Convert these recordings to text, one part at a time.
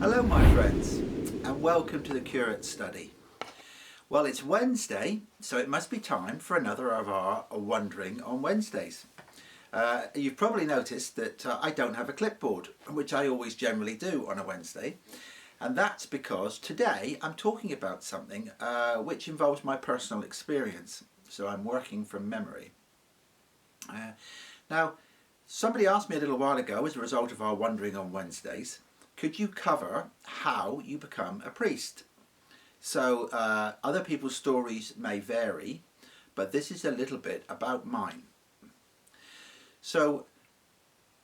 Hello my friends, and welcome to the Curate Study. Well, it's Wednesday, so it must be time for another of our Wondering on Wednesdays. You've probably noticed that I don't have a clipboard, which I always generally do on a Wednesday, and that's because today I'm talking about something which involves my personal experience, so I'm working from memory. Now, somebody asked me a little while ago, as a result of our Wondering on Wednesdays, could you cover how you become a priest? So other people's stories may vary, but this is a little bit about mine. So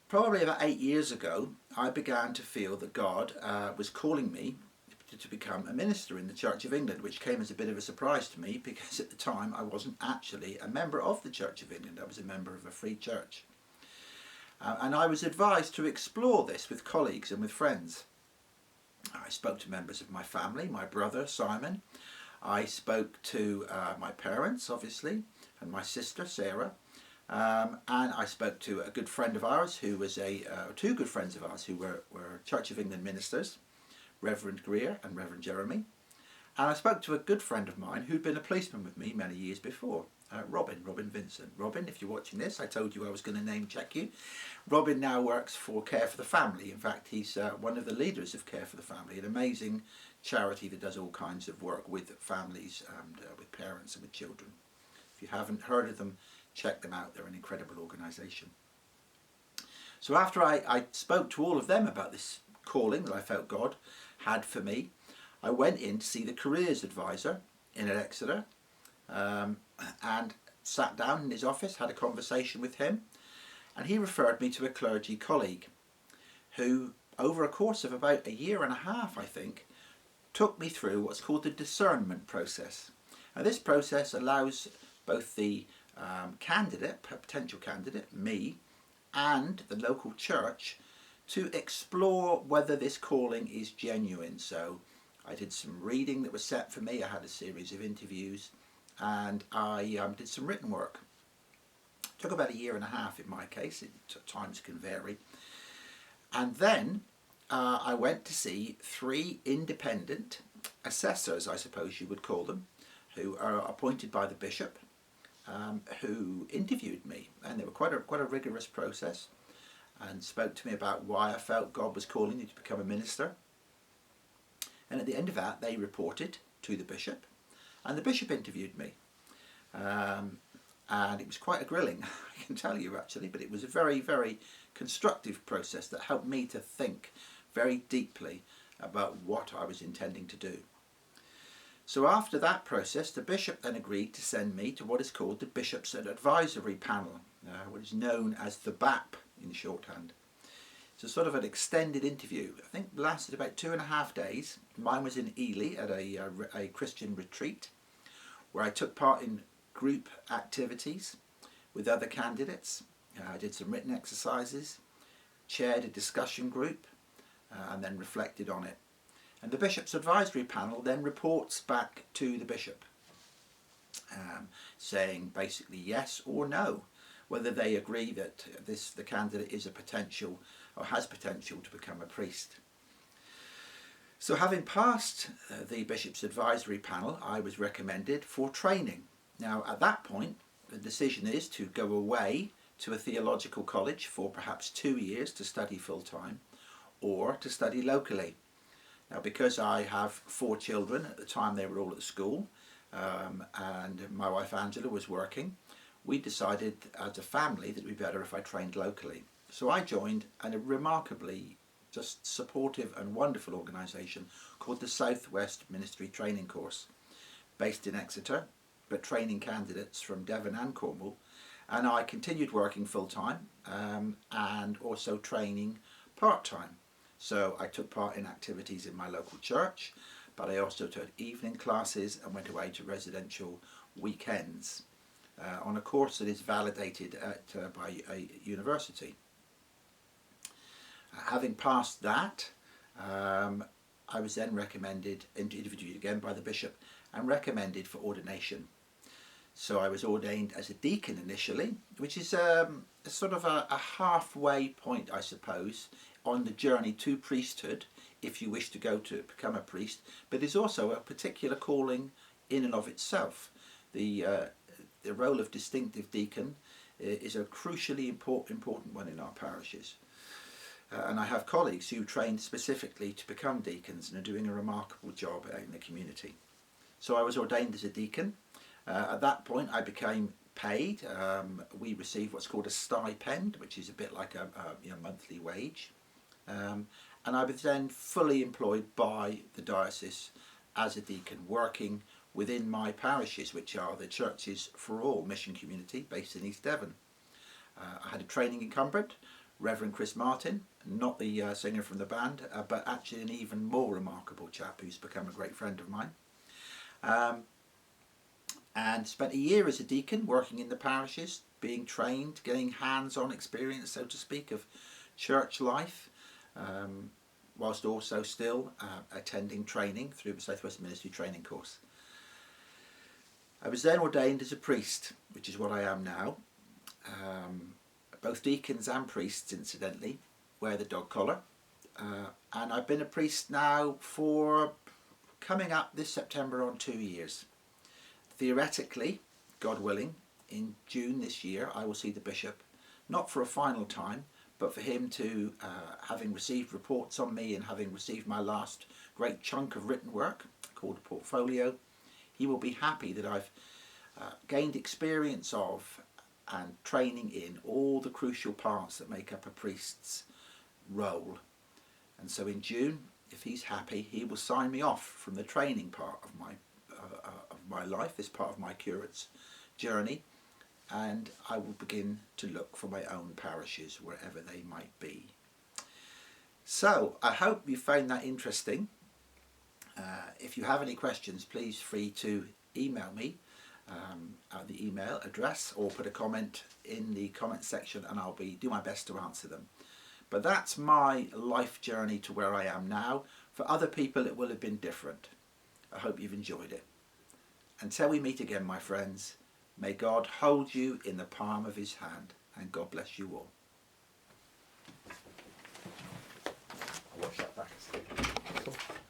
probably about 8 years ago, I began to feel that God was calling me to become a minister in the Church of England, which came as a bit of a surprise to me because at the time I wasn't actually a member of the Church of England. I was a member of a free church. And I was advised to explore this with colleagues and with friends. I spoke to members of my family, my brother Simon. I spoke to my parents, obviously, and my sister Sarah. And I spoke to a good friend of ours who was two good friends of ours who were Church of England ministers, Reverend Greer and Reverend Jeremy. And I spoke to a good friend of mine who'd been a policeman with me many years before, Robin Vincent. Robin, if you're watching this, I told you I was going to name check you. Robin now works for Care for the Family. In fact, he's one of the leaders of Care for the Family, an amazing charity that does all kinds of work with families and with parents and with children. If you haven't heard of them, check them out. They're an incredible organisation. So after I spoke to all of them about this calling that I felt God had for me, I went in to see the careers advisor in Exeter and sat down in his office, had a conversation with him, and he referred me to a clergy colleague who, over a course of about 1.5 years, I think, took me through what's called the discernment process. Now, this process allows both the potential candidate, me, and the local church to explore whether this calling is genuine. So I did some reading that was set for me. I had a series of interviews, and I did some written work. It took about 1.5 years in my case. Times can vary. And then I went to see 3 independent assessors, I suppose you would call them, who are appointed by the bishop, who interviewed me, and they were quite a rigorous process, and spoke to me about why I felt God was calling me to become a minister. And at the end of that, they reported to the bishop, and the bishop interviewed me. And it was quite a grilling, I can tell you actually, but it was a very, very constructive process that helped me to think very deeply about what I was intending to do. So after that process, the bishop then agreed to send me to what is called the Bishop's Advisory Panel, what is known as the BAP in shorthand. It's a sort of an extended interview. I think it lasted about 2.5 days. Mine was in Ely at a Christian retreat, where I took part in group activities with other candidates. I did some written exercises, chaired a discussion group, and then reflected on it. And the Bishop's Advisory Panel then reports back to the bishop, saying basically yes or no, whether they agree that the candidate is a potential or has potential to become a priest. So having passed the Bishop's Advisory Panel, I was recommended for training. Now at that point, the decision is to go away to a theological college for perhaps 2 years to study full-time, or to study locally. Now, because I have 4 children, at the time they were all at school, and my wife Angela was working, we decided as a family that it would be better if I trained locally. So I joined a remarkably just supportive and wonderful organisation called the South West Ministry Training Course, based in Exeter, but training candidates from Devon and Cornwall. And I continued working full-time and also training part-time. So I took part in activities in my local church, but I also took evening classes and went away to residential weekends on a course that is validated by a university. Having passed that, I was then interviewed again by the bishop and recommended for ordination. So I was ordained as a deacon initially, which is a sort of a halfway point, I suppose, on the journey to priesthood if you wish to go to become a priest, but is also a particular calling in and of itself. The role of distinctive deacon is a crucially important one in our parishes. And I have colleagues who trained specifically to become deacons and are doing a remarkable job in the community. So I was ordained as a deacon. At that point I became paid. We received what's called a stipend, which is a bit like a monthly wage. And I was then fully employed by the diocese as a deacon, working within my parishes, which are the Churches for All mission community based in East Devon. I had a training incumbent, Reverend Chris Martin, not the singer from the band, but actually an even more remarkable chap who's become a great friend of mine. And spent a year as a deacon working in the parishes, being trained, getting hands-on experience, so to speak, of church life, whilst also still attending training through the Southwest Ministry training course. I was then ordained as a priest, which is what I am now. Both deacons and priests, incidentally, wear the dog collar. And I've been a priest now for coming up this September on 2 years. Theoretically, God willing, in June this year I will see the bishop, not for a final time, but for him to, having received reports on me and having received my last great chunk of written work called a portfolio, he will be happy that I've gained experience of and training in all the crucial parts that make up a priest's role. And so in June, if he's happy, he will sign me off from the training part of my life, this part of my curate's journey, and I will begin to look for my own parishes wherever they might be. So I hope you found that interesting. If you have any questions, please free to email me at the email address, or put a comment in the comment section and I'll do my best to answer them. But that's my life journey to where I am now. For other people it will have been different. I hope you've enjoyed it. Until we meet again, my friends, may God hold you in the palm of his hand, and God bless you all. I'll watch that back.